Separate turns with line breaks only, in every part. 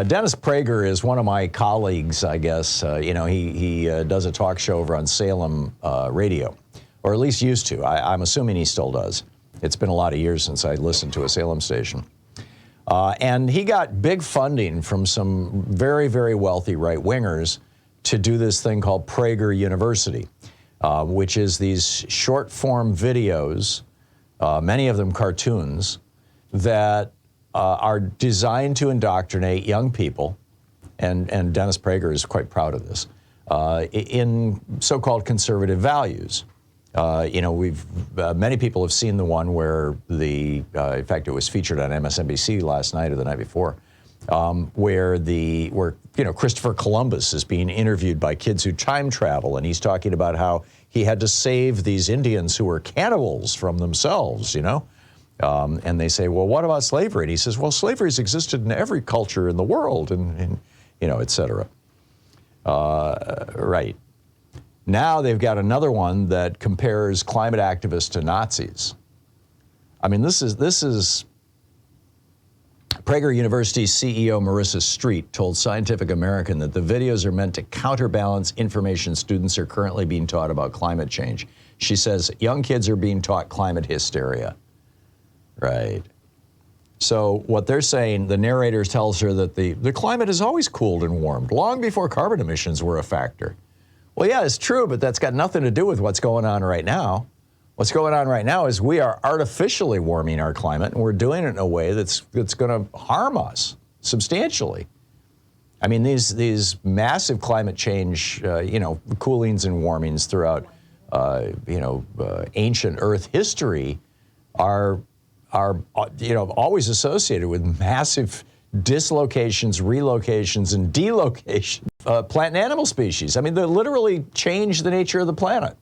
Dennis Prager is one of my colleagues, I guess. He does a talk show over on Salem radio, or at least used to. I'm assuming he still does. It's been a lot of years since I listened to a Salem station. And he got big funding from some very, very wealthy right-wingers to do this thing called Prager University, which is these short-form videos, many of them cartoons, that are designed to indoctrinate young people, and Dennis Prager is quite proud of this, in so-called conservative values. Many people have seen the one where in fact, it was featured on MSNBC last night or the night before, where Christopher Columbus is being interviewed by kids who time travel, and he's talking about how he had to save these Indians who were cannibals from themselves, and they say, well, what about slavery? And he says, well, slavery's existed in every culture in the world, and et cetera. Right. Now they've got another one that compares climate activists to Nazis. I mean, this is Prager University's CEO Marissa Street told Scientific American that the videos are meant to counterbalance information students are currently being taught about climate change. She says young kids are being taught climate hysteria. Right. So what they're saying, the narrator tells her that the climate has always cooled and warmed, long before carbon emissions were a factor. Well, yeah, it's true, but that's got nothing to do with what's going on right now. What's going on right now is we are artificially warming our climate, and we're doing it in a way that's going to harm us substantially. I mean, these massive climate change, coolings and warmings throughout, ancient Earth history are always associated with massive dislocations, relocations, and delocations of plant and animal species. I mean, they literally change the nature of the planet.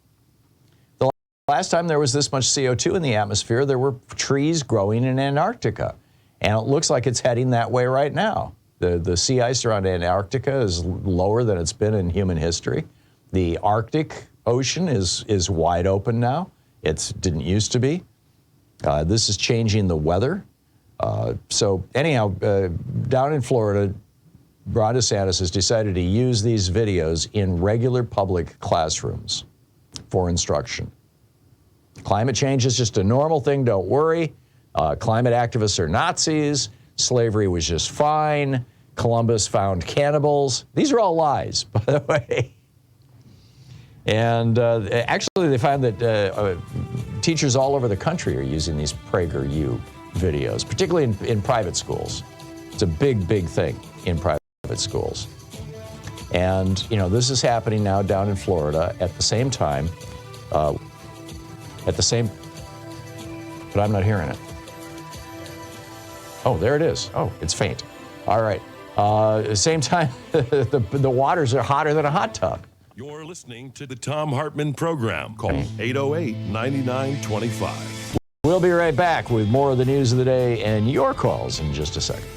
The last time there was this much CO2 in the atmosphere, there were trees growing in Antarctica. And it looks like it's heading that way right now. The sea ice around Antarctica is lower than it's been in human history. The Arctic Ocean is wide open now. It didn't used to be. This is changing the weather. So anyhow, down in Florida, Ron DeSantis has decided to use these videos in regular public classrooms for instruction. Climate change is just a normal thing, don't worry. Climate activists are Nazis. Slavery was just fine. Columbus found cannibals. These are all lies, by the way. And actually, they find that teachers all over the country are using these PragerU videos, particularly in private schools. It's a big, big thing in private schools. And, this is happening now down in Florida at the same time, but I'm not hearing it. Oh, there it is. Oh, it's faint. All right. At the same time, the waters are hotter than a hot tub.
You're listening to the Thom Hartmann Program. Call 808-9925.
We'll be right back with more of the news of the day and your calls in just a second.